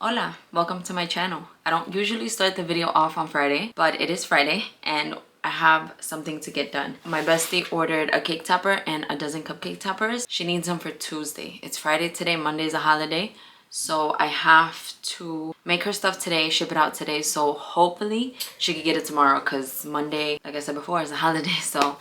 Hola, welcome to my channel. I don't usually start the video off on Friday, but it is Friday and I have something to get done. My bestie ordered a cake topper and a dozen cupcake toppers. She needs them for Tuesday. It's Friday today, Monday's a holiday. So I have to make her stuff today, ship it out today. So hopefully she can get it tomorrow because Monday, like I said before, is a holiday. So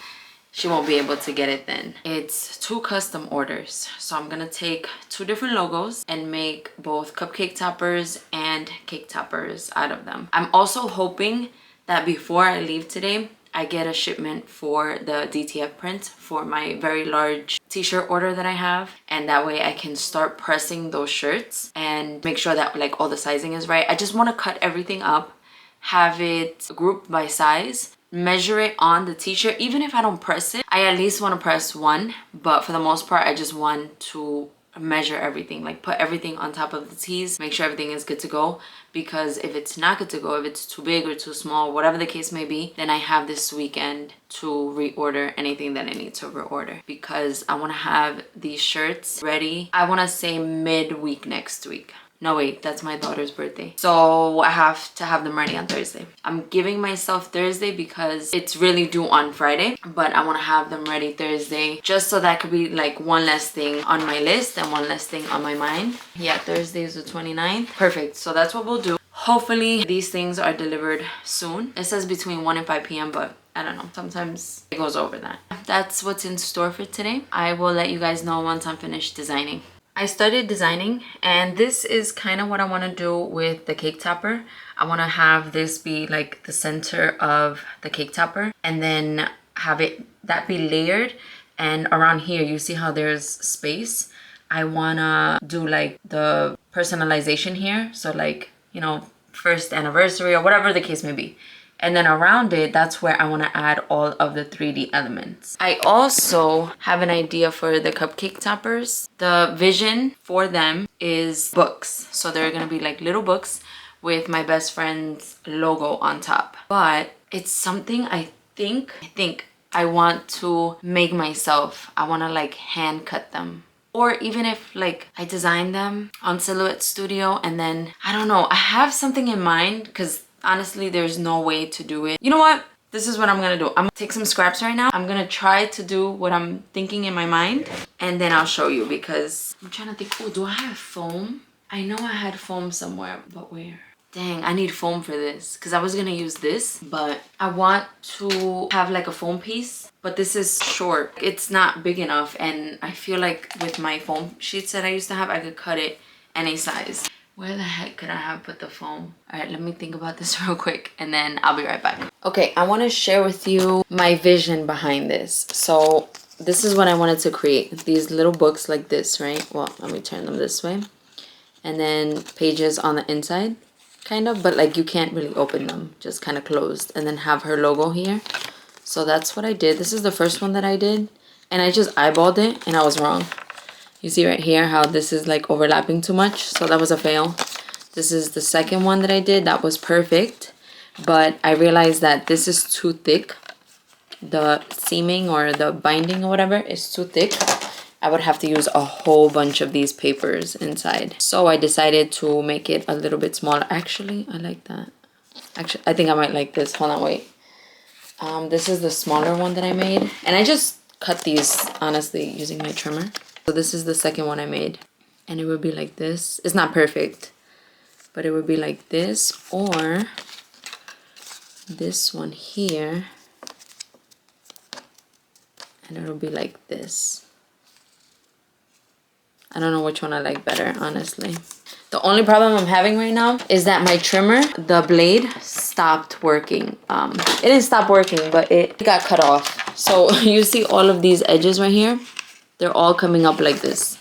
she won't be able to get it then. It's 2 custom orders. So I'm gonna take 2 different logos and make both cupcake toppers and cake toppers out of them. I'm also hoping that before I leave today, I get a shipment for the DTF print for my very large t-shirt order that I have. And that way I can start pressing those shirts and make sure that like all the sizing is right. I just wanna cut everything up, have it grouped by size, measure it on the t-shirt. Even if I don't press it, I at least want to press one, but for the most part I just want to measure everything, like put everything on top of the tees, make sure everything is good to go, because if it's not good to go, if it's too big or too small, whatever the case may be, then I have this weekend to reorder anything that I need to reorder, because I want to have these shirts ready, I want to say midweek next week. No, wait, that's my daughter's birthday. So I have to have them ready on Thursday. I'm giving myself Thursday because it's really due on Friday, but I want to have them ready Thursday just so that could be like one less thing on my list and one less thing on my mind. Yeah, Thursday is the 29th. Perfect. So that's what we'll do. Hopefully these things are delivered soon. It says between 1 and 5 p.m. but I don't know, sometimes it goes over that. That's what's in store for today. I will let you guys know once I'm finished designing. I started designing and this is kind of what I want to do with the cake topper. I want to have this be like the center of the cake topper and then have that be layered, and around here you see how there's space. I want to do like the personalization here, so like, you know, first anniversary or whatever the case may be. And then around it, that's where I want to add all of the 3D elements. I also have an idea for the cupcake toppers. The vision for them is books. So they're going to be like little books with my best friend's logo on top. But it's something I think I want to make myself. I want to like hand cut them. Or even if like I design them on Silhouette Studio and then, I don't know, I have something in mind because honestly, there's no way to do it. You know what? This is what I'm gonna do. I'm gonna take some scraps right now. I'm gonna try to do what I'm thinking in my mind and then I'll show you, because I'm trying to think, oh, do I have foam? I know I had foam somewhere, but where? Dang, I need foam for this because I was gonna use this, but I want to have like a foam piece, but this is short. It's not big enough, and I feel like with my foam sheets that I used to have, I could cut it any size. Where the heck could I have put the foam? All right, let me think about this real quick and then I'll be right back. Okay, I want to share with you my vision behind this. So this is what I wanted to create. These little books like this, right? Well, let me turn them this way. And then pages on the inside, kind of, but like you can't really open them, just kind of closed. And then have her logo here. So that's what I did. This is the first one that I did. And I just eyeballed it and I was wrong. You see right here how this is like overlapping too much, so that was a fail. This is the second one that I did. That was perfect, but I realized that this is too thick. The seaming or the binding or whatever is too thick. I would have to use a whole bunch of these papers inside. So I decided to make it a little bit smaller. Actually, I like that. Actually, I think I might like this. Hold on, wait. This is the smaller one that I made. And I just cut these, honestly, using my trimmer. So this is the second one I made, and it would be like this. It's not perfect, but it would be like this, or this one here, and it'll be like this. I don't know which one I like better, honestly. The only problem I'm having right now is that my trimmer, the blade, stopped working. It didn't stop working, but it got cut off. So you see all of these edges right here? They're all coming up like this.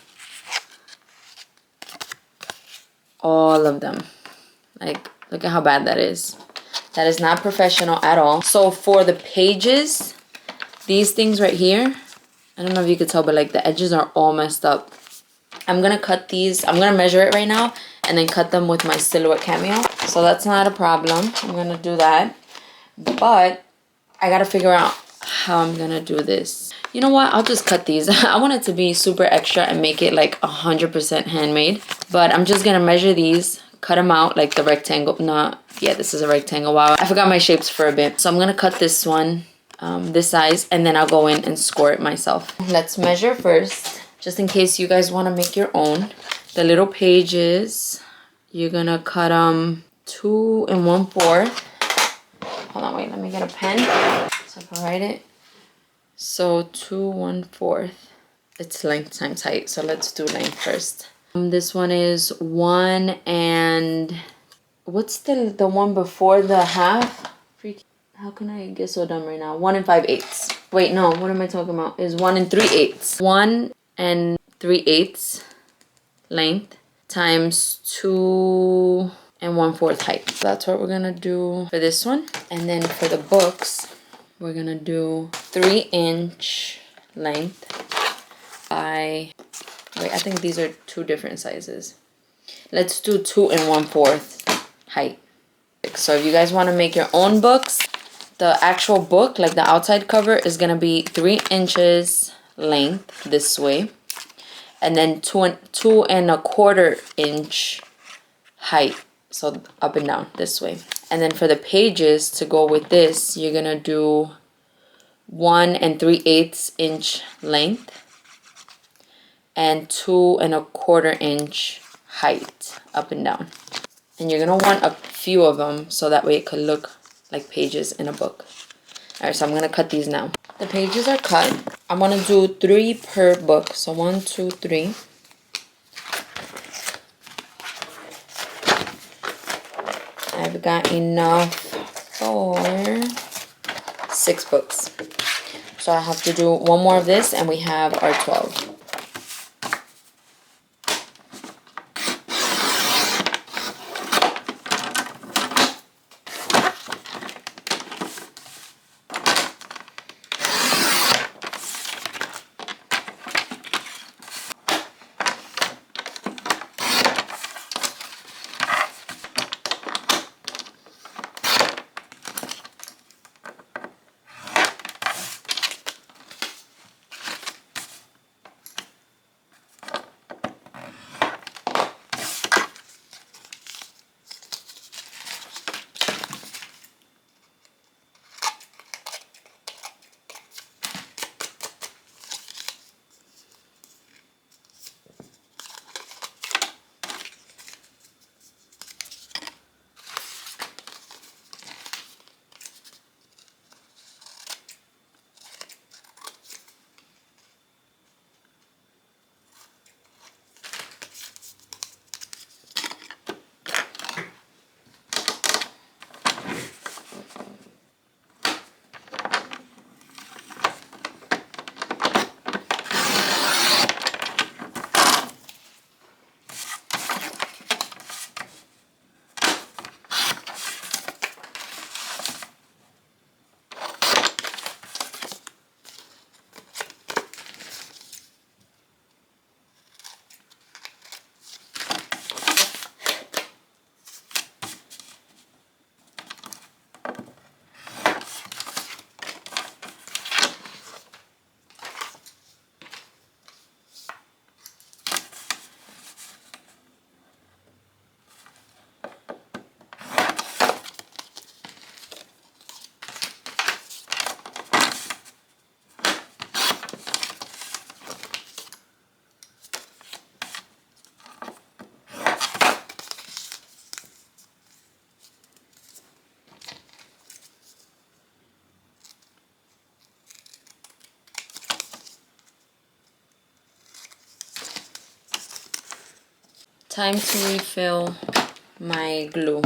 All of them. Like, look at how bad that is. That is not professional at all. So for the pages, these things right here, I don't know if you could tell, but like the edges are all messed up. I'm gonna cut these. I'm gonna measure it right now and then cut them with my Silhouette Cameo. So that's not a problem. I'm gonna do that. But I gotta figure out how I'm gonna do this. You know what? I'll just cut these. I want it to be super extra and make it like 100% handmade. But I'm just gonna measure these, cut them out like the rectangle. No, yeah, this is a rectangle. Wow, I forgot my shapes for a bit. So I'm gonna cut this one this size, and then I'll go in and score it myself. Let's measure first, just in case you guys want to make your own. The little pages, you're gonna cut 2 1/4. Hold on, wait, let me get a pen so I can write it. So 2 1/4. It's length times height, so let's do length first. This one is 1 and what's the one before the half? How can I get so dumb right now? 1 5/8. Wait, no, what am I talking about? Is 1 3/8. 1 3/8 length times 2 1/4 height. So that's what we're gonna do for this one. And then for the books, we're gonna do 3-inch length by, wait, I think these are 2 different sizes. Let's do 2 1/4 height. So if you guys want to make your own books, the actual book, like the outside cover, is gonna be 3 inches length this way, and then 2 1/4 inch height, so up and down this way. And then for the pages to go with this, you're gonna do 1 3/8 inch length and 2 1/4 inch height up and down. And you're gonna want a few of them so that way it could look like pages in a book. All right, so I'm gonna cut these now. The pages are cut. I'm gonna do 3 per book. So 1 2 3. I've got enough for 6 books. So I have to do 1 more of this and we have our 12. Time to refill my glue.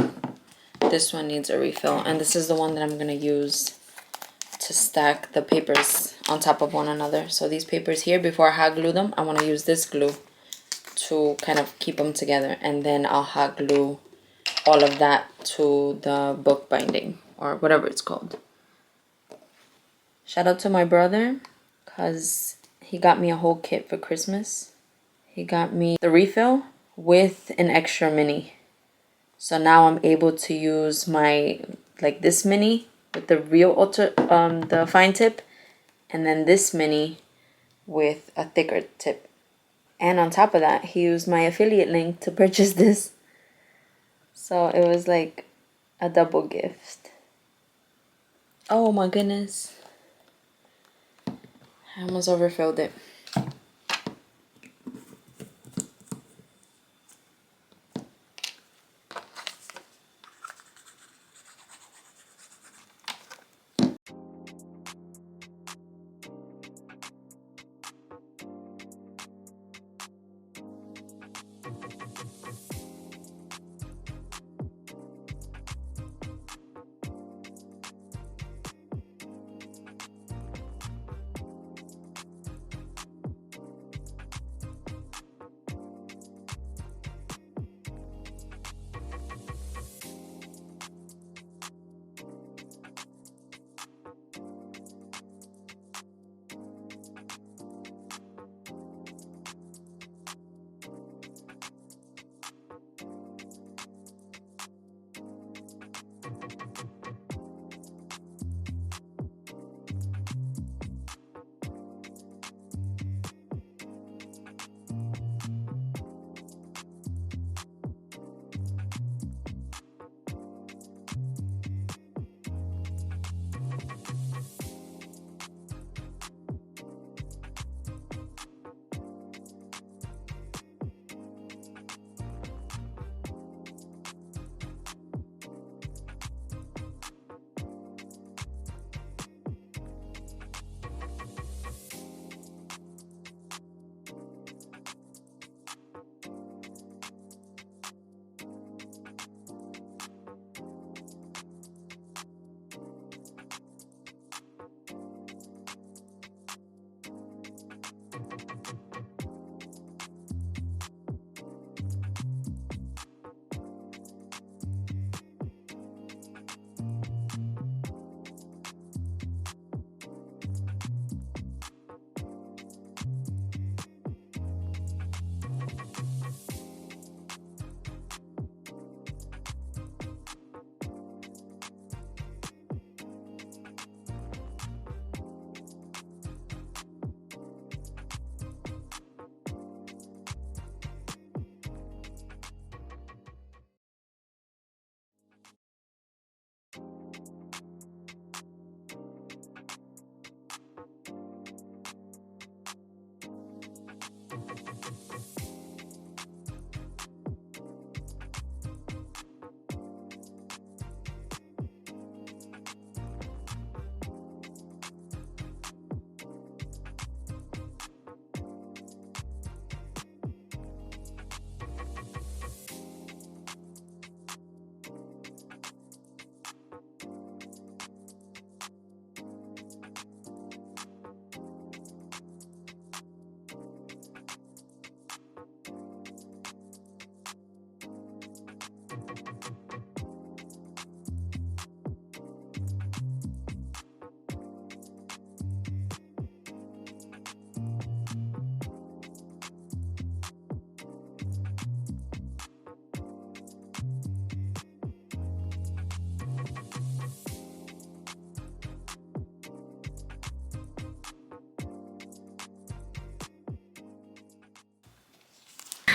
This one needs a refill, and this is the one that I'm gonna use to stack the papers on top of one another. So these papers here, before I hot glue them, I want to use this glue to kind of keep them together, and then I'll hot glue all of that to the book binding or whatever it's called. Shout out to my brother, because he got me a whole kit for Christmas. He got me the refill with an extra mini. So now I'm able to use my, like this mini with the real the fine tip, and then this mini with a thicker tip. And on top of that, he used my affiliate link to purchase this. So it was like a double gift. Oh my goodness. I almost overfilled it.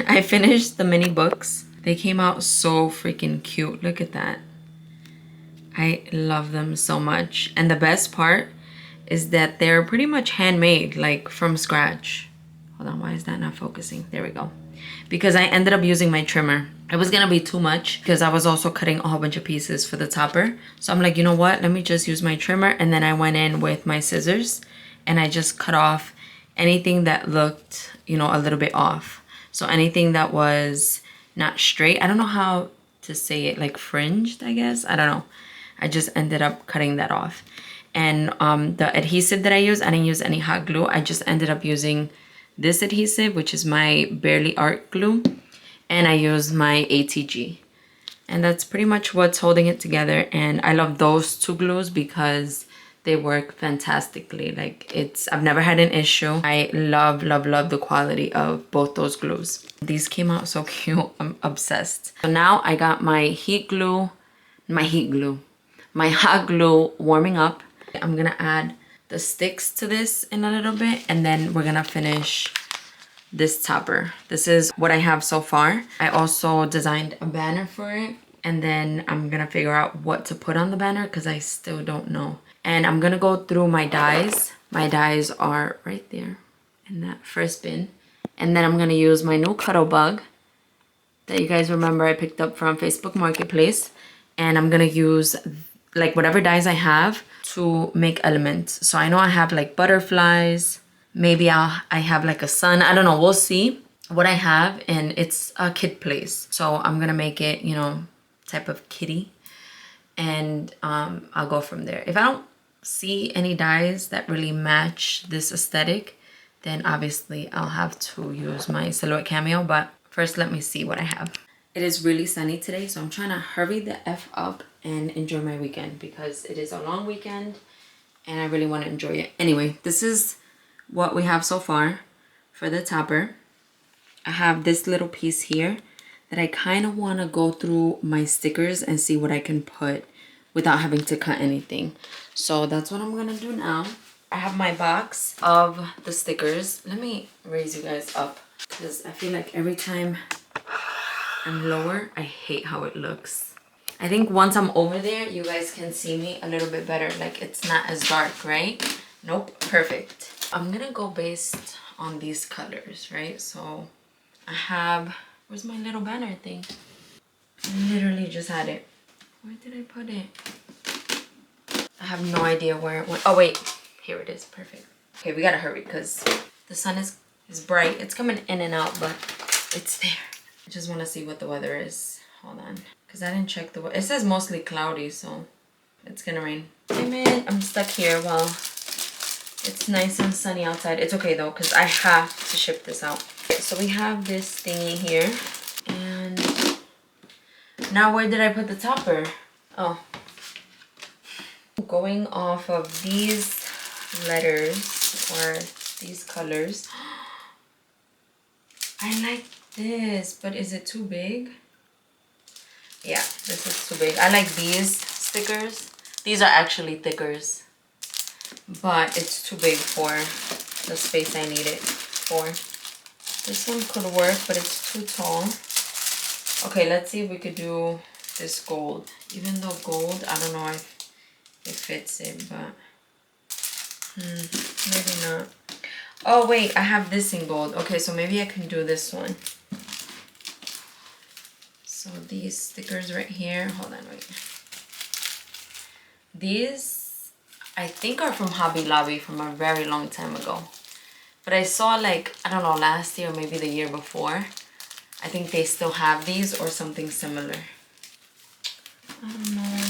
I finished the mini books. They came out so freaking cute. Look at that. I love them so much. And the best part is that they're pretty much handmade, like from scratch. Hold on, why is that not focusing? There we go. Because I ended up using my trimmer. It was gonna be too much because I was also cutting a whole bunch of pieces for the topper. So I'm like, you know what? Let me just use my trimmer. And then I went in with my scissors and I just cut off anything that looked, you know, a little bit off. So anything that was not straight, I don't know how to say it, like fringed, I guess. I don't know. I just ended up cutting that off. And the adhesive that I use, I didn't use any hot glue. I just ended up using this adhesive, which is my Barely Art glue. And I use my ATG. And that's pretty much what's holding it together. And I love those two glues because they work fantastically. Like I've never had an issue. I love, love, love the quality of both those glues. These came out so cute. I'm obsessed. So now I got my my hot glue warming up. I'm gonna add the sticks to this in a little bit and then we're gonna finish this topper. This is what I have so far. I also designed a banner for it and then I'm gonna figure out what to put on the banner because I still don't know. And I'm gonna go through my dies. My dies are right there in that first bin. And then I'm gonna use my new cuddle bug that you guys remember I picked up from Facebook Marketplace. And I'm gonna use like whatever dies I have to make elements. So I know I have like butterflies. Maybe I have like a sun. I don't know, we'll see what I have. And it's a kid place. So I'm gonna make it, you know, type of kitty. And I'll go from there. If I don't see any dies that really match this aesthetic, then obviously I'll have to use my silhouette cameo. But first, let me see what I have. It is really sunny today, so I'm trying to hurry the F up and enjoy my weekend because it is a long weekend and I really want to enjoy it. Anyway, this is what we have so far for the topper. I have this little piece here that I kind of want to go through my stickers and see what I can put without having to cut anything. So that's what I'm going to do now. I have my box of the stickers. Let me raise you guys up because I feel like every time I'm lower, I hate how it looks. I think once I'm over there, you guys can see me a little bit better. Like it's not as dark, right? Nope, perfect. I'm gonna go based on these colors, right? So I have, where's my little banner thing? I literally just had it. Where did I put it? I have no idea where it went. Oh wait, here it is, perfect. Okay, we gotta hurry because the sun is bright. It's coming in and out, but it's there. I just want to see what the weather is. Hold on, because I didn't check the weather. It says mostly cloudy, so it's gonna rain. Hey man, I'm stuck here while it's nice and sunny outside. It's okay though, because I have to ship this out. Okay, so we have this thingy here, and now where did I put the topper? Oh, going off of these letters or these colors. I like this, but is it too big? Yeah, this is too big. I like these stickers. These are actually thickers, but it's too big for the space I need it for. This one could work, but it's too tall. Okay, let's see if we could do this gold. Even though gold, I don't know if it fits it, but maybe not. Oh wait, I have this in gold. Okay, so maybe I can do this one. So these stickers right here, hold on, wait. These, I think are from Hobby Lobby from a very long time ago. But I saw like, I don't know, last year or maybe the year before. I think they still have these or something similar. I don't know.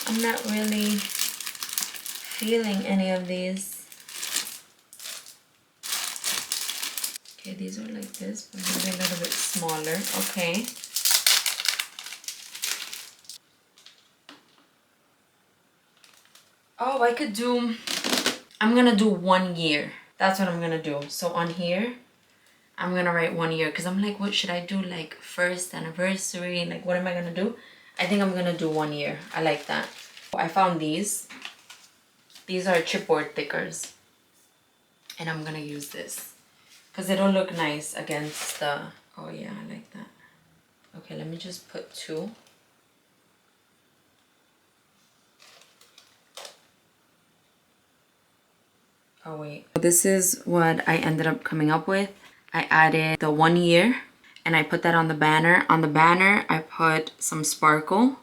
I'm not really feeling any of these. Okay, these are like this, but maybe a little bit smaller. Okay. Oh, I could do, I'm gonna do 1 year. That's what I'm gonna do. So on here, I'm gonna write 1 year because I'm like, what should I do? Like first anniversary, like what am I gonna do? I think I'm gonna do 1 year. I like that. I found these. These are chipboard thickers. And I'm gonna use this because it'll look nice against the, oh yeah, I like that. Okay, let me just put 2. Oh wait. This is what I ended up coming up with. I added the 1 year and I put that on the banner. On the banner, I put some sparkle.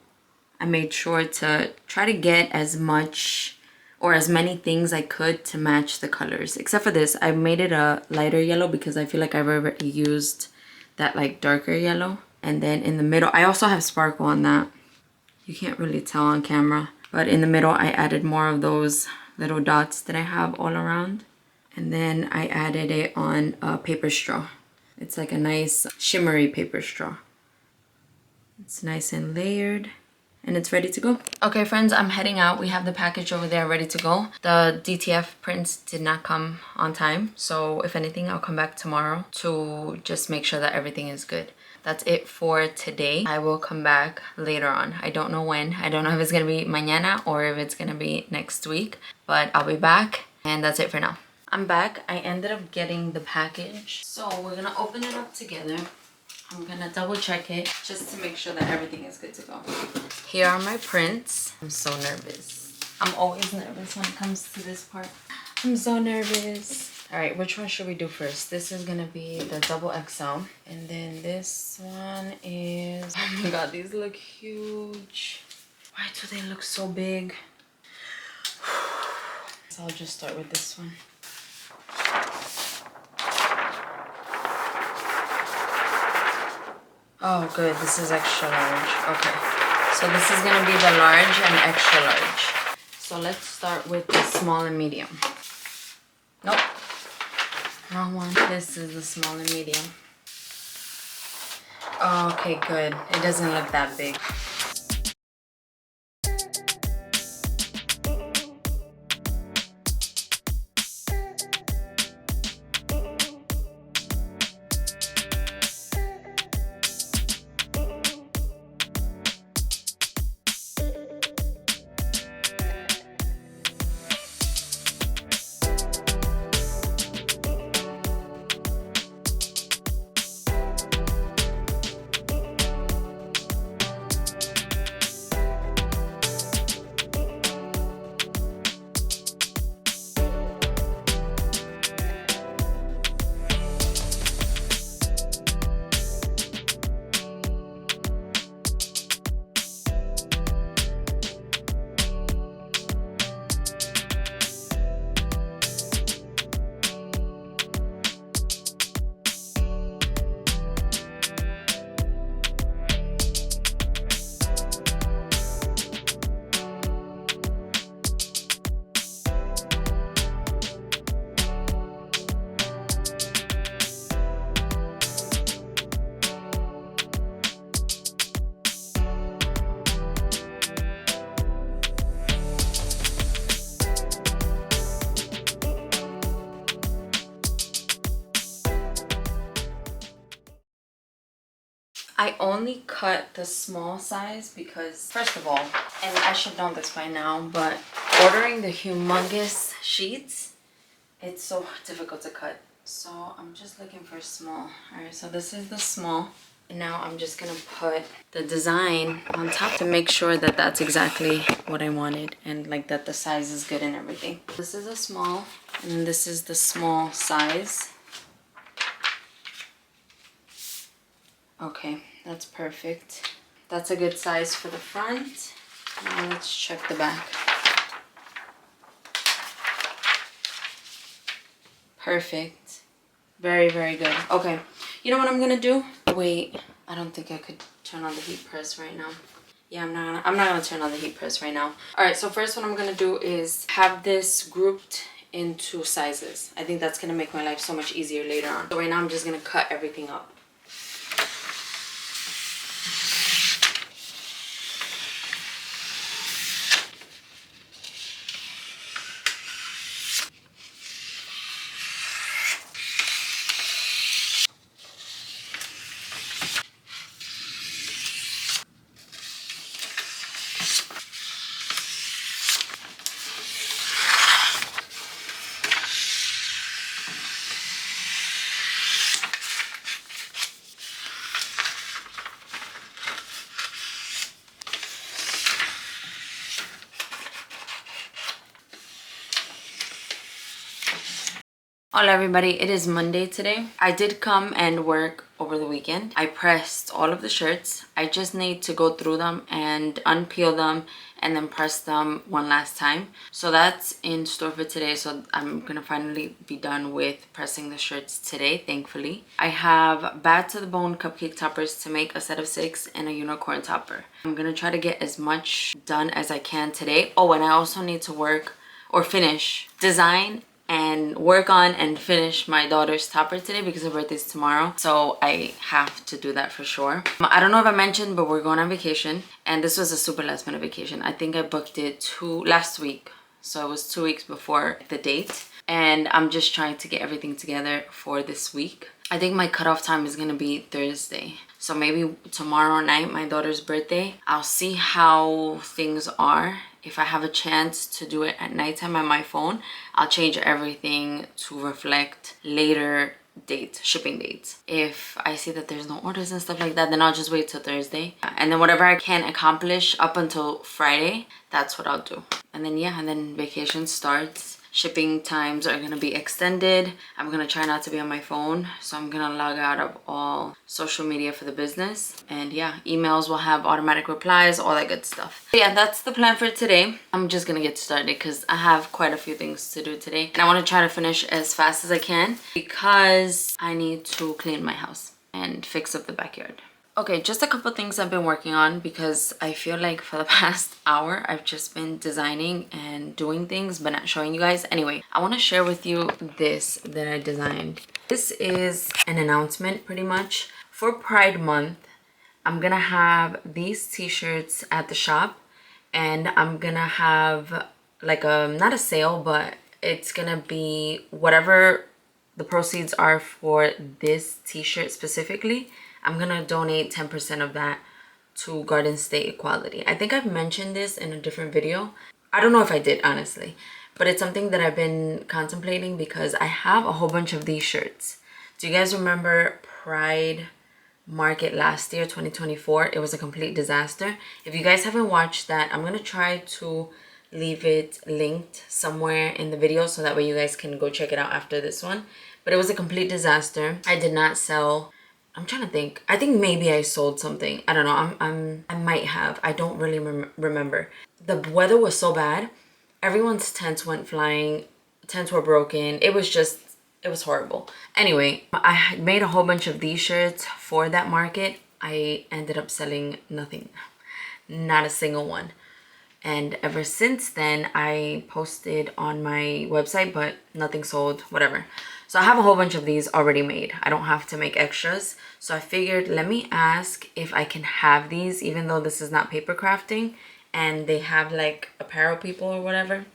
I made sure to try to get as much or as many things I could to match the colors. Except for this, I made it a lighter yellow because I feel like I've already used that like darker yellow. And then in the middle, I also have sparkle on that. You can't really tell on camera. But in the middle, I added more of those little dots that I have all around. And then I added it on a paper straw. It's like a nice shimmery paper straw. It's nice and layered. And it's ready to go. Okay friends, I'm heading out. We have the package over there ready to go. The DTF prints did not come on time. So if anything, I'll come back tomorrow to just make sure that everything is good. That's it for today. I will come back later on. I don't know when. I don't know if it's gonna be mañana or if it's gonna be next week. But I'll be back and that's it for now. I'm back. I ended up getting the package. So we're gonna open it up together. I'm gonna double check it just to make sure that everything is good to go. Here are my prints. I'm so nervous. I'm always nervous when it comes to this part. I'm so nervous. All right, which one should we do first? This is gonna be the double XL. And then this one is, oh my God, these look huge. Why do they look so big? So I'll just start with this one. Oh, good, this is extra large. Okay, so this is gonna be the large and extra large. So let's start with the small and medium. Nope. Wrong one. This is the small and medium. Okay, good. It doesn't look that big. I only cut the small size because, first of all, and I should know this by now, but ordering the humongous sheets, it's so difficult to cut. So I'm just looking for small. All right, so this is the small. And now I'm just gonna put the design on top to make sure that that's exactly what I wanted and like that the size is good and everything. This is a small, and then this is the small size. Okay, that's perfect. That's a good size for the front. Now let's check the back. Perfect. Very, very good. Okay, you know what I'm gonna do? Wait, I don't think I could turn on the heat press right now. Yeah, I'm not gonna turn on the heat press right now. All right, so first what I'm gonna do is have this grouped into sizes. I think that's gonna make my life so much easier later on. So right now I'm just gonna cut everything up. Hola everybody, it is Monday today. I did come and work over the weekend. I pressed all of the shirts. I just need to go through them and unpeel them and then press them one last time. So that's in store for today. So I'm gonna finally be done with pressing the shirts today, thankfully. I have bad to the bone cupcake toppers to make a set of 6 and a unicorn topper. I'm gonna try to get as much done as I can today. Oh, and I also need to work or finish, design and work on and finish my daughter's topper today because her birthday is tomorrow, so I have to do that for sure. I don't know if I mentioned, but we're going on vacation, and this was a super last minute vacation. I think I booked it last week, so it was 2 weeks before the date, and I'm just trying to get everything together for this week. I think my cutoff time is gonna be Thursday, so maybe tomorrow night, my daughter's birthday, I'll see how things are. If I have a chance to do it at nighttime on my phone, I'll change everything to reflect later shipping dates. If I see that there's no orders and stuff like that, then I'll just wait till Thursday. And then whatever I can accomplish up until Friday, that's what I'll do. And then yeah, and then vacation starts. Shipping times are gonna be extended. I'm gonna try not to be on my phone, so I'm gonna log out of all social media for the business. And yeah, emails will have automatic replies, all that good stuff. But yeah, that's the plan for today. I'm just gonna get started because I have quite a few things to do today, and I want to try to finish as fast as I can because I need to clean my house and fix up the backyard. Okay, just a couple things I've been working on because I feel like for the past hour I've just been designing and doing things but not showing you guys. Anyway, I want to share with you this that I designed. This is an announcement pretty much. For Pride Month, I'm gonna have these t-shirts at the shop, and I'm gonna have like not a sale, but it's gonna be whatever the proceeds are for this t-shirt specifically. I'm gonna donate 10% of that to Garden State Equality. I think I've mentioned this in a different video. I don't know if I did, honestly, but it's something that I've been contemplating because I have a whole bunch of these shirts. Do you guys remember Pride Market last year, 2024? It was a complete disaster. If you guys haven't watched that, I'm gonna try to leave it linked somewhere in the video so that way you guys can go check it out after this one. But it was a complete disaster. I did not sell. I'm trying to think. I think maybe I sold something. I don't know. I might have. I don't really remember. The weather was so bad. Everyone's tents went flying. Tents were broken. It was horrible. Anyway, I made a whole bunch of these shirts for that market. I ended up selling nothing. Not a single one. And ever since then, I posted on my website, but nothing sold, whatever. So I have a whole bunch of these already made. I don't have to make extras. So I figured, let me ask if I can have these, even though this is not paper crafting and they have like apparel people or whatever.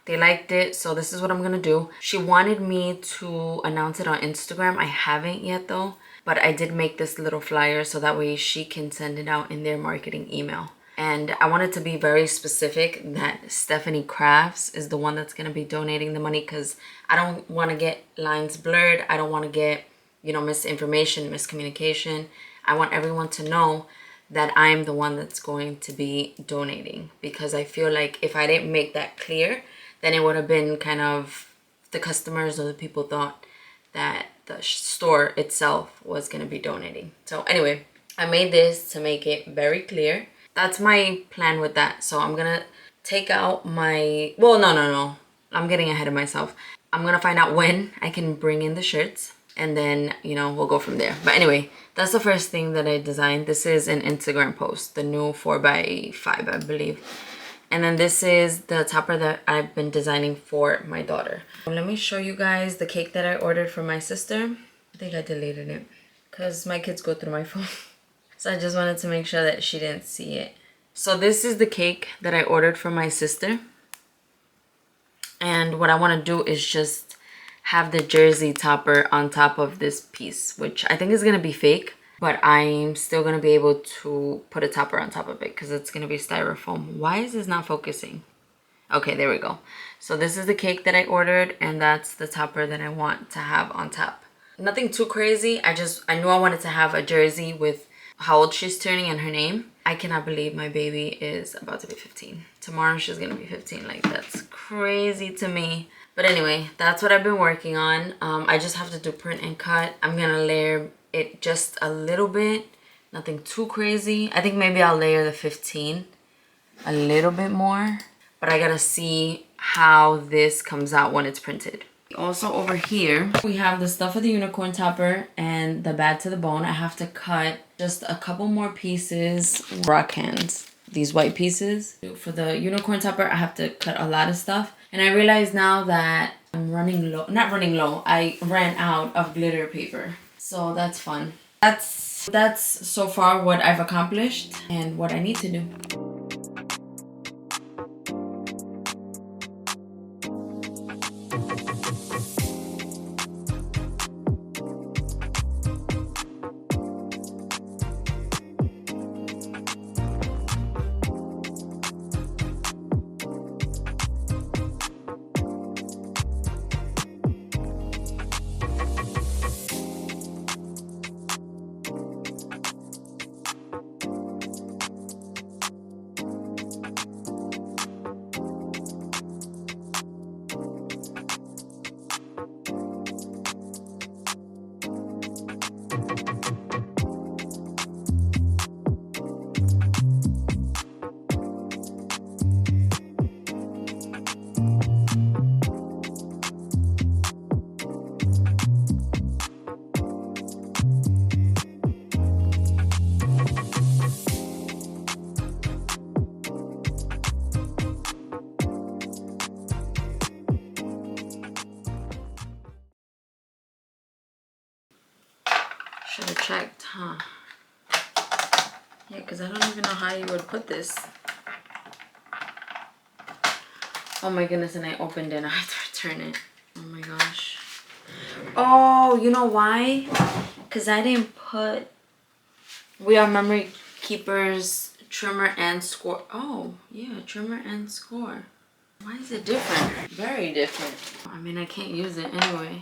They liked it, so this is what I'm gonna do. She wanted me to announce it on Instagram. I haven't yet though, but I did make this little flyer so that way she can send it out in their marketing email. And I wanted to be very specific that Steffany Crafts is the one that's going to be donating the money because I don't want to get lines blurred. I don't want to get, you know, misinformation, miscommunication. I want everyone to know that I'm the one that's going to be donating, because I feel like if I didn't make that clear, then it would have been kind of the customers or the people thought that the store itself was going to be donating. So anyway, I made this to make it very clear. That's my plan with that. So I'm gonna take out my, well, no. I'm getting ahead of myself. I'm gonna find out when I can bring in the shirts, and then, you know, we'll go from there. But anyway, that's the first thing that I designed. This is an Instagram post, the new 4x5, I believe. And then this is the topper that I've been designing for my daughter. Let me show you guys the cake that I ordered for my sister. I think I deleted it because my kids go through my phone. So I just wanted to make sure that she didn't see it. So this is the cake that I ordered from my sister. And what I want to do is just have the jersey topper on top of this piece, which I think is going to be fake. But I'm still going to be able to put a topper on top of it because it's going to be styrofoam. Why is this not focusing? Okay, there we go. So this is the cake that I ordered, and that's the topper that I want to have on top. Nothing too crazy. I knew I wanted to have a jersey with how old she's turning and her name. I cannot believe my baby is about to be 15. Tomorrow she's gonna be 15. Like, that's crazy to me. But anyway, that's what I've been working on. I just have to do print and cut. I'm gonna layer it just a little bit, nothing too crazy. I think maybe I'll layer the 15 a little bit more, but I gotta see how this comes out when it's printed. Also over here, we have the stuff of the unicorn topper and the bad to the bone. I have to cut just a couple more pieces. Rock hands, these white pieces. For the unicorn topper, I have to cut a lot of stuff. And I realize now that I'm running low, not running low, I ran out of glitter paper. So that's fun. That's so far what I've accomplished and what I need to do. checked, huh? Yeah, because I don't even know how you would put this. Oh my goodness, and I opened it and I had to return it. Oh my gosh. Oh, you know why? Because I didn't put We Are Memory Keepers trimmer and score. Oh, yeah, trimmer and score. Why is it different? Very different. I mean, I can't use it anyway.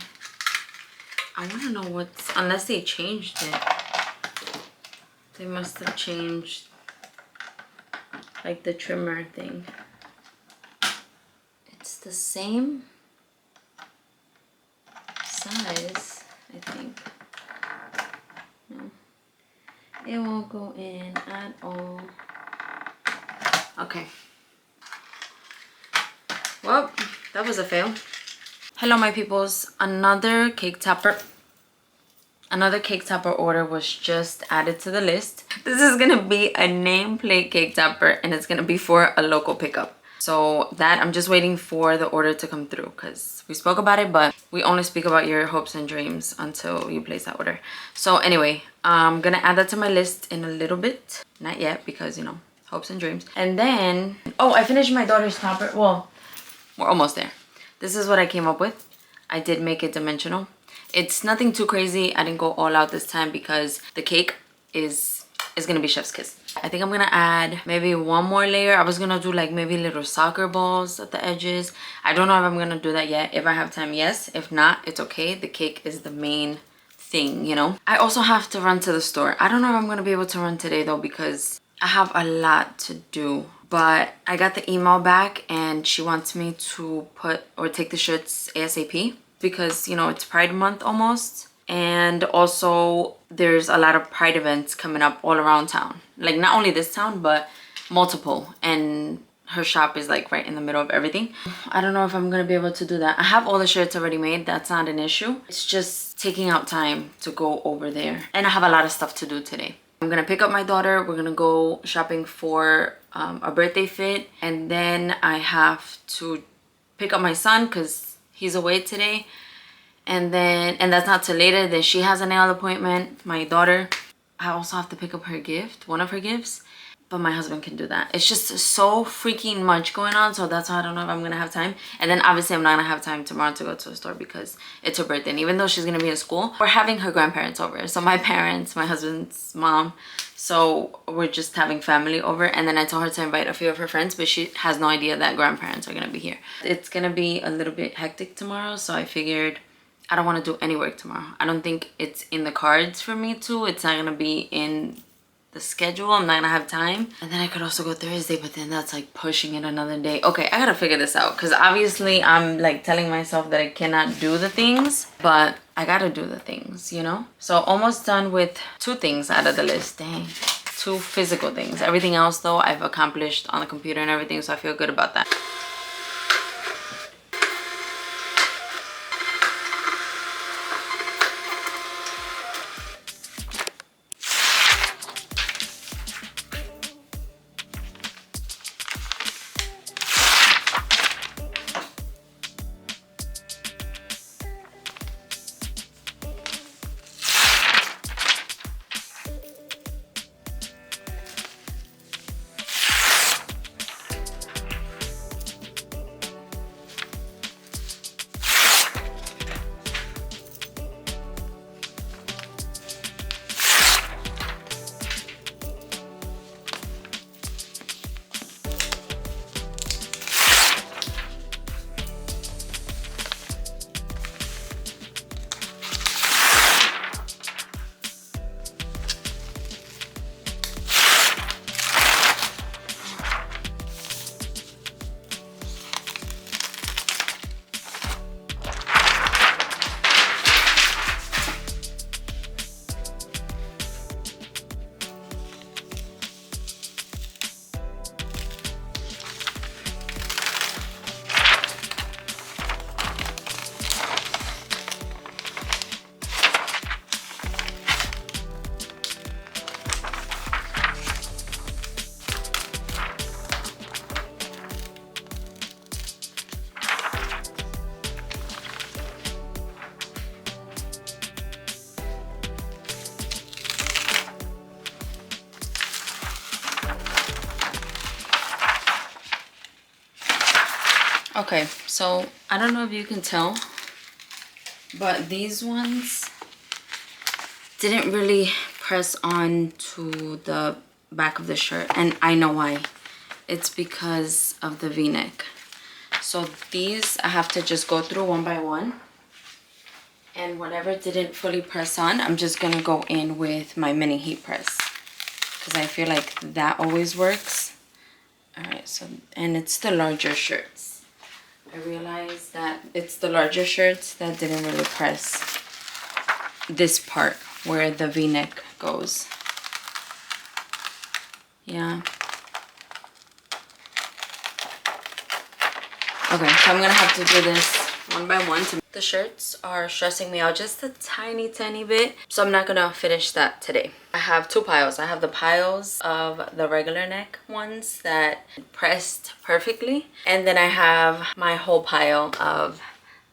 I want to know what's... Unless they changed it. They must have changed, like, the trimmer thing. It's the same size, I think. No. It won't go in at all. Okay. Well, that was a fail. Hello, my peoples. Another cake topper order was just added to the list. This is gonna be a nameplate cake topper and it's gonna be for a local pickup. So that I'm just waiting for the order to come through because we spoke about it, but we only speak about your hopes and dreams until you place that order. So anyway, I'm gonna add that to my list in a little bit. Not yet because, you know, hopes and dreams. And then, oh, I finished my daughter's topper. Well, we're almost there. This is what I came up with. I did make it dimensional. It's nothing too crazy. I didn't go all out this time because the cake is gonna be chef's kiss. I think I'm gonna add maybe one more layer. I was gonna do like maybe little soccer balls at the edges. I don't know if I'm gonna do that yet. If I have time, yes. If not, it's okay. The cake is the main thing, you know. I also have to run to the store. I don't know if I'm gonna be able to run today though because I have a lot to do. But I got the email back and she wants me to put or take the shirts ASAP because, you know, it's Pride Month almost. And also there's a lot of Pride events coming up all around town. Like not only this town, but multiple. And her shop is like right in the middle of everything. I don't know if I'm gonna be able to do that. I have all the shirts already made. That's not an issue. It's just taking out time to go over there. And I have a lot of stuff to do today. I'm gonna pick up my daughter. We're gonna go shopping for a birthday fit. And then I have to pick up my son because he's away today. And that's not till later. Then she has a nail appointment, my daughter. I also have to pick up her gift, one of her gifts. But my husband can do that. It's just so freaking much going on. So that's why I don't know if I'm gonna have time. And then obviously I'm not gonna have time tomorrow to go to the store because it's her birthday. And even though she's gonna be in school, we're having her grandparents over. So my parents, my husband's mom. So we're just having family over. And then I told her to invite a few of her friends, but she has no idea that grandparents are gonna be here. It's gonna be a little bit hectic tomorrow. So I figured I don't want to do any work tomorrow. I don't think it's in the cards for me to. It's not gonna be in the schedule. I'm not gonna have time. And then I could also go Thursday, but then that's like pushing it another day. Okay, I gotta figure this out because obviously I'm like telling myself that I cannot do the things, but I gotta do the things, you know? So almost done with 2 things out of the list. Dang. 2 physical things. Everything else though I've accomplished on the computer and everything, so I feel good about that. Okay, so I don't know if you can tell, but these ones didn't really press on to the back of the shirt, and I know why. It's because of the v-neck. So these I have to just go through one by one, and whatever didn't fully press on, I'm just gonna go in with my mini heat press because I feel like that always works. All right, so, and it's the larger shirts. I realized that it's the larger shirts that didn't really press this part where the v-neck goes. Yeah. Okay, so I'm gonna have to do this one by one. The shirts are stressing me out just a tiny bit, so I'm not gonna finish that today. I have two piles. I have the piles of the regular neck ones that pressed perfectly, and then I have my whole pile of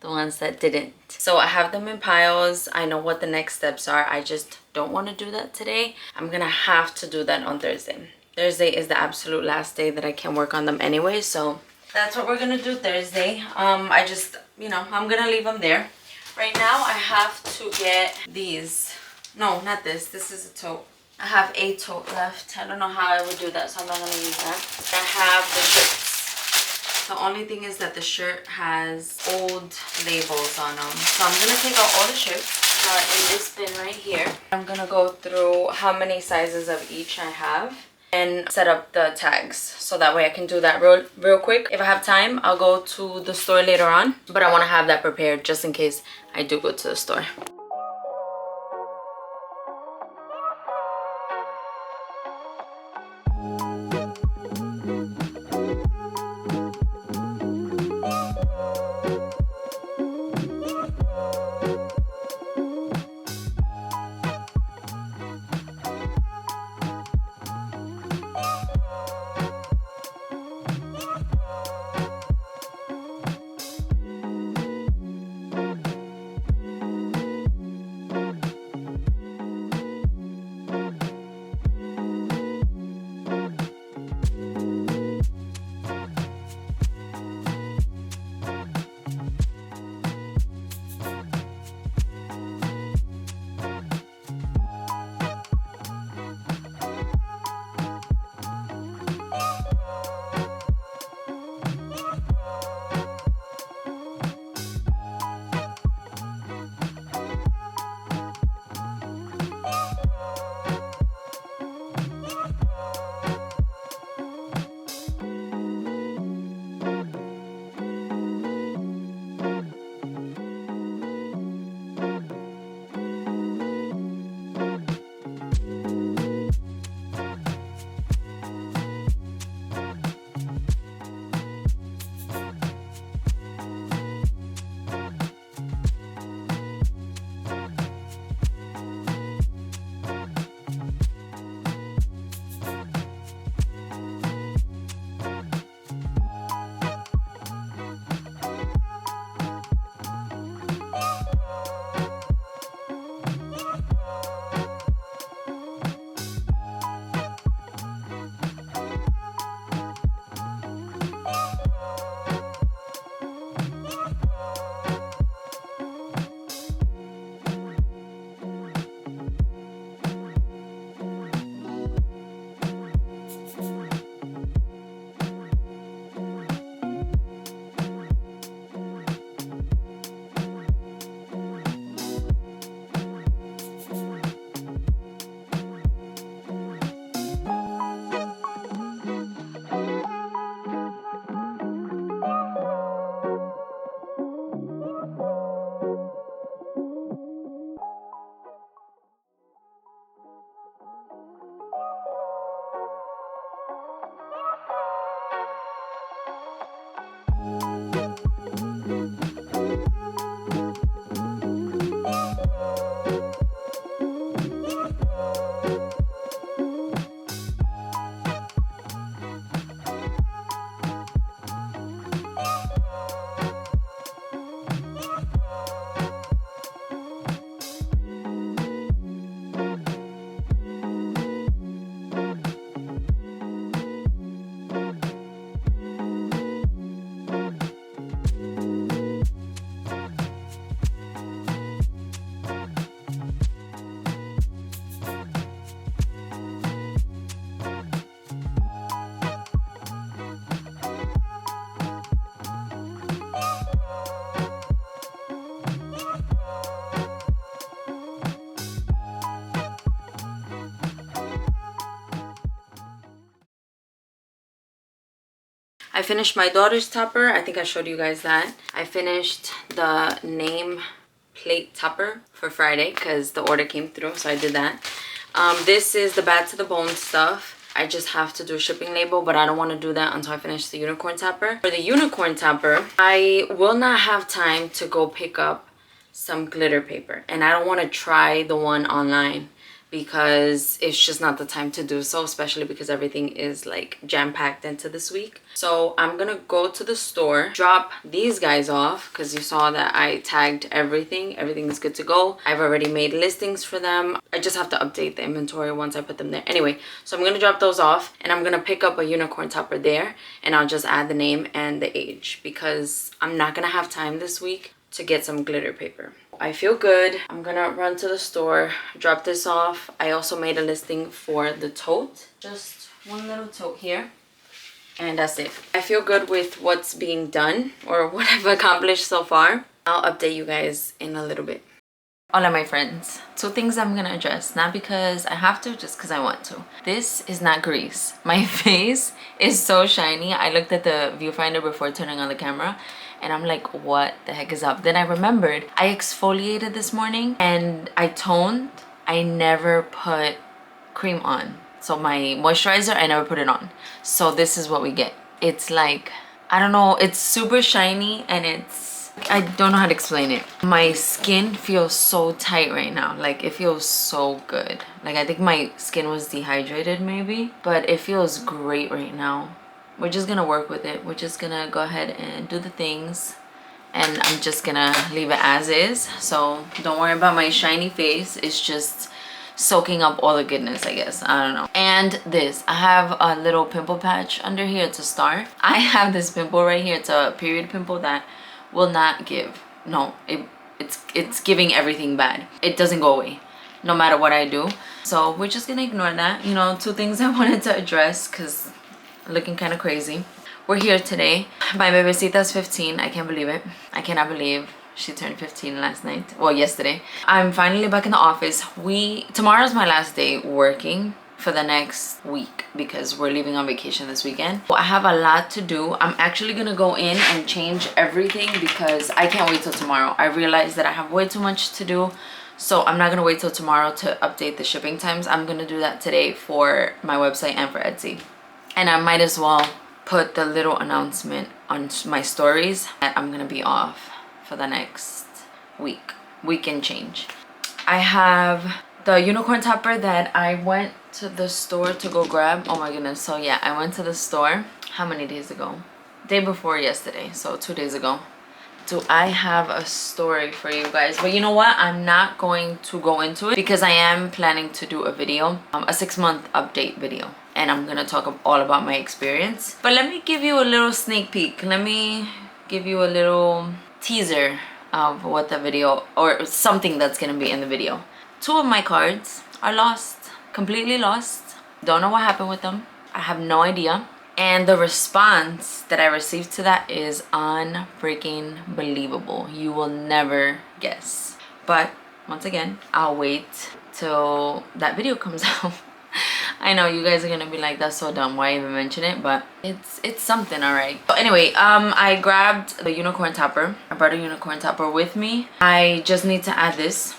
the ones that didn't. So I have them in piles. I know what the next steps are. I just don't want to do that today. I'm gonna have to do that on Thursday. Thursday is the absolute last day that I can work on them anyway, so that's what we're gonna do Thursday. I just, you know, I'm gonna leave them there. Right now I have to get these. No, not this. This is a tote. I have a tote left. I don't know how I would do that, so I'm not gonna use that. I have the shirts. The only thing is that the shirt has old labels on them. So I'm gonna take out all the shirts in this bin right here. I'm gonna go through how many sizes of each I have and set up the tags, so that way I can do that real quick. If I have time, I'll go to the store later on, but I want to have that prepared just in case I do go to the store. I finished my daughter's topper. I think I showed you guys that. I finished the name plate topper for Friday because the order came through, so I did that. This is the bad to the bone stuff. I just have to do a shipping label, but I don't want to do that until I finish the unicorn topper. For the unicorn topper, I will not have time to go pick up some glitter paper, and I don't want to try the one online because it's just not the time to do so, especially because everything is like jam-packed into this week. So I'm gonna go to the store, drop these guys off because you saw that I tagged everything. Everything is good to go. I've already made listings for them. I just have to update the inventory once I put them there. Anyway, so I'm gonna drop those off and I'm gonna pick up a unicorn topper there, and I'll just add the name and the age because I'm not gonna have time this week to get some glitter paper. I feel good. I'm gonna run to the store, drop this off. I also made a listing for the tote, just one little tote here, and that's it. I feel good with what's being done or what I've accomplished so far. I'll update you guys in a little bit. Hola my friends. Two things I'm gonna address, not because I have to, just because I want to. This is not grease. My face is so shiny. I looked at the viewfinder before turning on the camera and I'm like, what the heck is up? Then I remembered I exfoliated this morning and I toned. I never put cream on. So my moisturizer, I never put it on. So this is what we get. It's like, I don't know, it's super shiny and I don't know how to explain it. My skin feels so tight right now. Like it feels so good. Like I think my skin was dehydrated maybe, but it feels great right now. We're just gonna work with it. We're just gonna go ahead and do the things, and I'm just gonna leave it as is. So don't worry about my shiny face. It's just soaking up all the goodness, I guess. I don't know. And this, I have a little pimple patch under here. It's a star. I have this pimple right here. It's a period pimple that will not give. No, it's giving everything bad. It doesn't go away no matter what I do. So we're just gonna ignore that. You know, two things I wanted to address because looking kind of crazy. We're here today. My bebecita's 15. I can't believe it. I cannot believe she turned 15 last night. Well, yesterday. I'm finally back in the office. Tomorrow's my last day working for the next week because we're leaving on vacation this weekend. I have a lot to do. I'm actually gonna go in and change everything because I can't wait till tomorrow. I realized that I have way too much to do. So I'm not gonna wait till tomorrow to update the shipping times. I'm gonna do that today for my website and for Etsy. And I might as well put the little announcement on my stories that I'm gonna be off for the next week and change. I have the unicorn topper that I went to the store to go grab. Oh my goodness. So yeah, I went to the store how many days ago? Day before yesterday, so 2 days ago. Do I have a story for you guys? But you know what, I'm not going to go into it because I am planning to do a video, a 6-month update video, and I'm gonna talk all about my experience. But let me give you a little sneak peek. Let me give you a little teaser of what the video, or something that's gonna be in the video. 2 of my cards are lost, completely lost. Don't know what happened with them. I have no idea. And the response that I received to that is unfreaking believable. You will never guess. But once again, I'll wait till that video comes out. I know you guys are gonna be like, that's so dumb, why even mention it? But it's something, all right. So anyway, I grabbed the unicorn topper. I brought a unicorn topper with me. I just need to add this.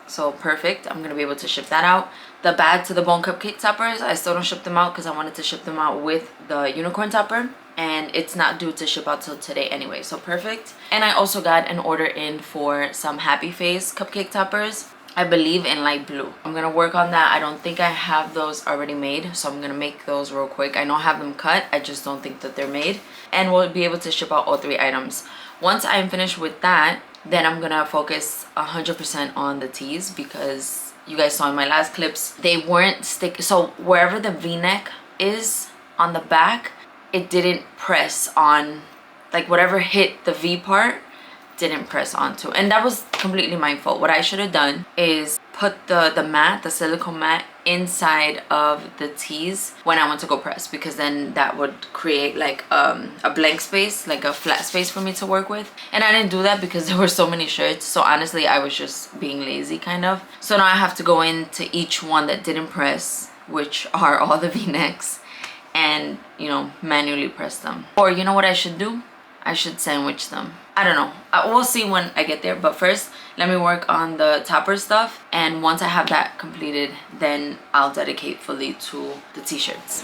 So perfect, I'm gonna be able to ship that out. The bad to the bone cupcake toppers, I still don't ship them out because I wanted to ship them out with the unicorn topper, and it's not due to ship out till today anyway, so perfect. And I also got an order in for some happy face cupcake toppers, I believe in light blue. I'm gonna work on that. I don't think I have those already made, so I'm gonna make those real quick. I know I have them cut, I just don't think that they're made, and we'll be able to ship out all 3 items. Once I am finished with that, then I'm gonna focus 100% on the tees because you guys saw in my last clips, they weren't stick. So wherever the v-neck is on the back, it didn't press on, like whatever hit the V part didn't press onto, and that was completely my fault. What I should have done is put the mat, the silicone mat, inside of the tees when I went to go press, because then that would create like a blank space, like a flat space for me to work with. And I didn't do that because there were so many shirts, so honestly I was just being lazy kind of. So now I have to go into each one that didn't press, which are all the v-necks, and, you know, manually press them. Or you know what I should do? I should sandwich them. I don't know. We'll see when I get there. But first, let me work on the topper stuff. And once I have that completed, then I'll dedicate fully to the t-shirts.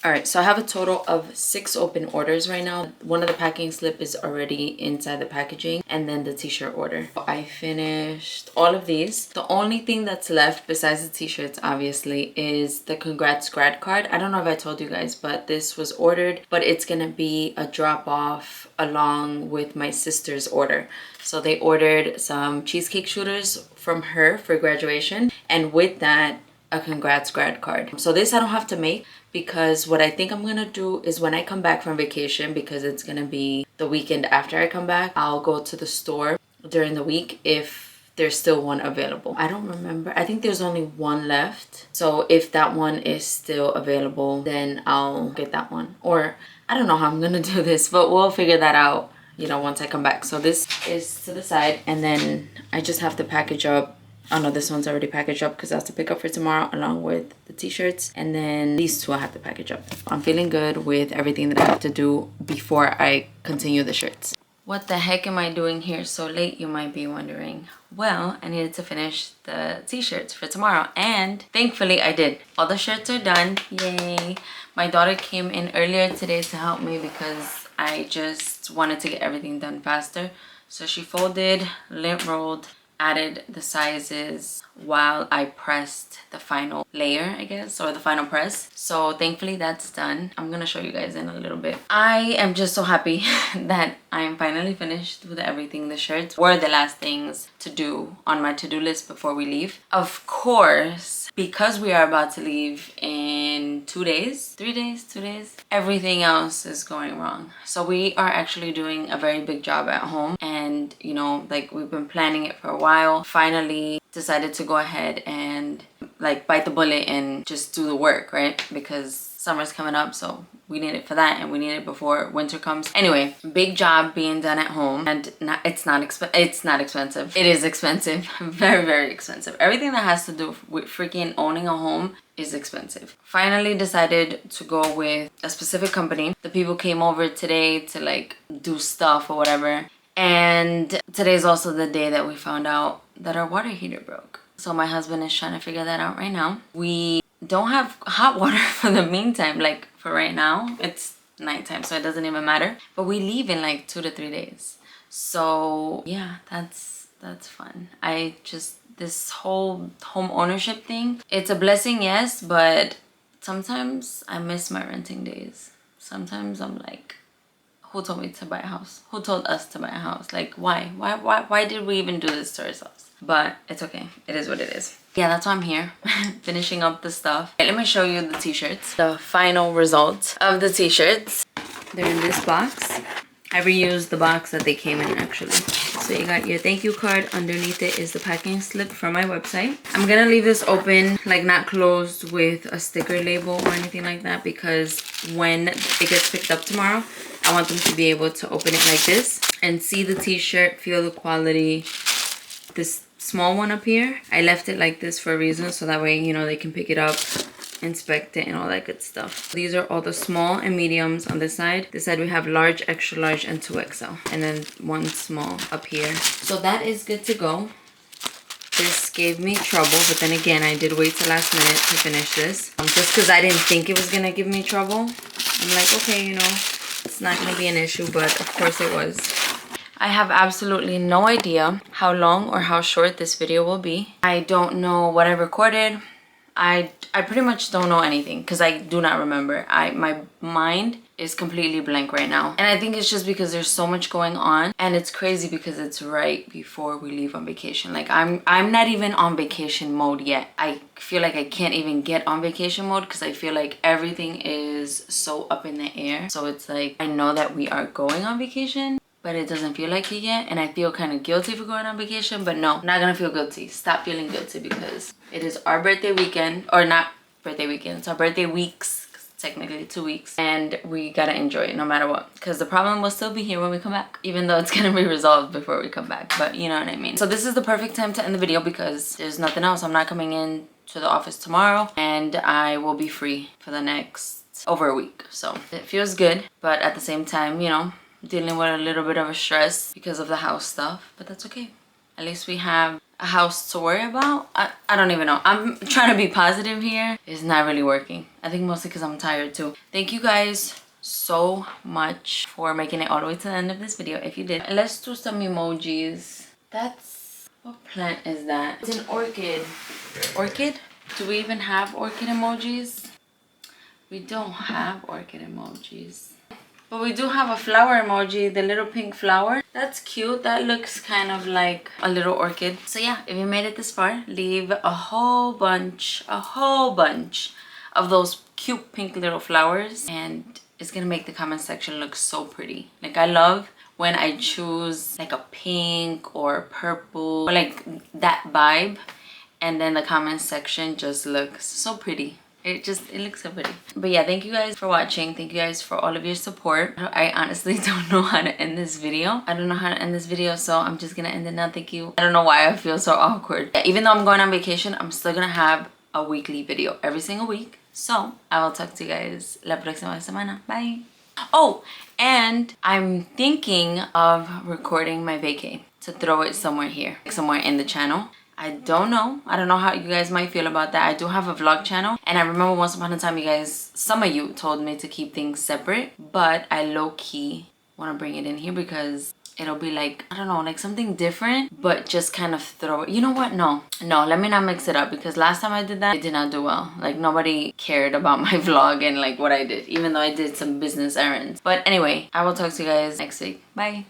All right, so I have a total of 6 open orders right now. One of the packing slip is already inside the packaging, and then the t-shirt order. I finished all of these. The only thing that's left besides the t-shirts, obviously, is the congrats grad card. I don't know if I told you guys, but this was ordered, but it's gonna be a drop off along with my sister's order. So they ordered some cheesecake shooters from her for graduation, and with that, a congrats grad card. So this I don't have to make, because what I think I'm gonna do is when I come back from vacation, because it's gonna be the weekend after I come back, I'll go to the store during the week if there's still one available. I don't remember. I think there's only one left. So if that one is still available, then I'll get that one. Or I don't know how I'm gonna do this, but we'll figure that out, you know, once I come back. So this is to the side, and then I just have to package up. Oh no, this one's already packaged up because I have to pick up for tomorrow along with the t-shirts. And then these two I have to package up. I'm feeling good with everything that I have to do before I continue the shirts. What the heck am I doing here so late, you might be wondering? Well, I needed to finish the t-shirts for tomorrow, and thankfully I did. All the shirts are done, yay. My daughter came in earlier today to help me because I just wanted to get everything done faster. So she folded, lint rolled, added the sizes while I pressed the final layer, I guess, or the final press. So thankfully that's done. I'm gonna show you guys in a little bit. I am just so happy that I am finally finished with everything. The shirts were the last things to do on my to-do list before we leave. Of course, because we are about to leave in 2 days, 3 days, 2 days, everything else is going wrong. So we are actually doing a very big job at home, and you know, like, we've been planning it for a while. Finally decided to go ahead and like bite the bullet and just do the work, right? Because summer's coming up, so we need it for that, and we need it before winter comes. Anyway, big job being done at home, and it's not expensive. It is expensive. Very, very expensive. Everything that has to do with freaking owning a home is expensive. Finally decided to go with a specific company. The people came over today to like do stuff or whatever, and today's also the day that we found out that our water heater broke. So my husband is trying to figure that out right now. We don't have hot water for the meantime. Like, for right now, it's nighttime, so it doesn't even matter. But we leave in like 2 to 3 days. So yeah, that's fun. This whole home ownership thing, it's a blessing, yes, but sometimes I miss my renting days. Sometimes I'm like, Who told me to buy a house? Who told us to buy a house? Like, why did we even do this to ourselves? But it's okay. It is what it is. Yeah, that's why I'm here. Finishing up the stuff. Okay, let me show you the t-shirts. The final result of the t-shirts. They're in this box. I reused the box that they came in, actually. So you got your thank you card. Underneath it is the packing slip from my website. I'm gonna leave this open, like not closed with a sticker label or anything like that, because when it gets picked up tomorrow, I want them to be able to open it like this and see the t-shirt, feel the quality. This small one up here, I left it like this for a reason, so that way, you know, they can pick it up, inspect it, and all that good stuff. These are all the small and mediums on this side. This side we have large, extra large, and 2XL, and then one small up here. So that is good to go. This gave me trouble, but then again, I did wait till last minute to finish this. Just because I didn't think it was gonna give me trouble. I'm like, okay, you know, it's not gonna be an issue, but of course it was. I have absolutely no idea how long or how short this video will be. I don't know what I recorded. I pretty much don't know anything because I do not remember. My mind is completely blank right now. And I think it's just because there's so much going on, and it's crazy because it's right before we leave on vacation. Like I'm not even on vacation mode yet. I feel like I can't even get on vacation mode because I feel like everything is so up in the air. So it's like I know that we are going on vacation, but it doesn't feel like it yet, and I feel kind of guilty for going on vacation. But no, I'm not gonna feel guilty. Stop feeling guilty because it is our birthday weekend, or not birthday weekend, it's our birthday weeks, technically 2 weeks, and we gotta enjoy it no matter what, because the problem will still be here when we come back, even though it's gonna be resolved before we come back, but you know what I mean. So this is the perfect time to end the video because there's nothing else. I'm not coming in to the office tomorrow, and I will be free for the next over a week, so it feels good. But at the same time, you know, dealing with a little bit of a stress because of the house stuff, but that's okay. At least we have a house to worry about. I don't even know. I'm trying to be positive here. It's not really working. I think mostly because I'm tired too. Thank you guys so much for making it all the way to the end of this video. If you did, let's do some emojis. That's, what plant is that? It's an orchid. Orchid? Do we even have orchid emojis? We don't have orchid emojis. But we do have a flower emoji, the little pink flower. That's cute. That looks kind of like a little orchid. So yeah, if you made it this far, leave a whole bunch of those cute pink little flowers, and it's gonna make the comment section look so pretty. Like, I love when I choose like a pink or purple or like that vibe, and then the comment section just looks so pretty. It looks so pretty. But yeah, thank you guys for watching. Thank you guys for all of your support. I honestly don't know how to end this video. I don't know how to end this video, so I'm just gonna end it now. Thank you. I don't know why I feel so awkward. Yeah, even though I'm going on vacation, I'm still gonna have a weekly video every single week. So I will talk to you guys la próxima semana. Bye. Oh, and I'm thinking of recording my vacay to throw it somewhere here, somewhere in the channel. I don't know how you guys might feel about that. I do have a vlog channel, and I remember once upon a time you guys, some of you told me to keep things separate, but I low-key want to bring it in here because it'll be like, I don't know, like something different, but just kind of throw it. You know what? No, let me not mix it up, because last time I did that, it did not do well. Like, nobody cared about my vlog and like what I did, even though I did some business errands. But anyway, I will talk to you guys next week. Bye.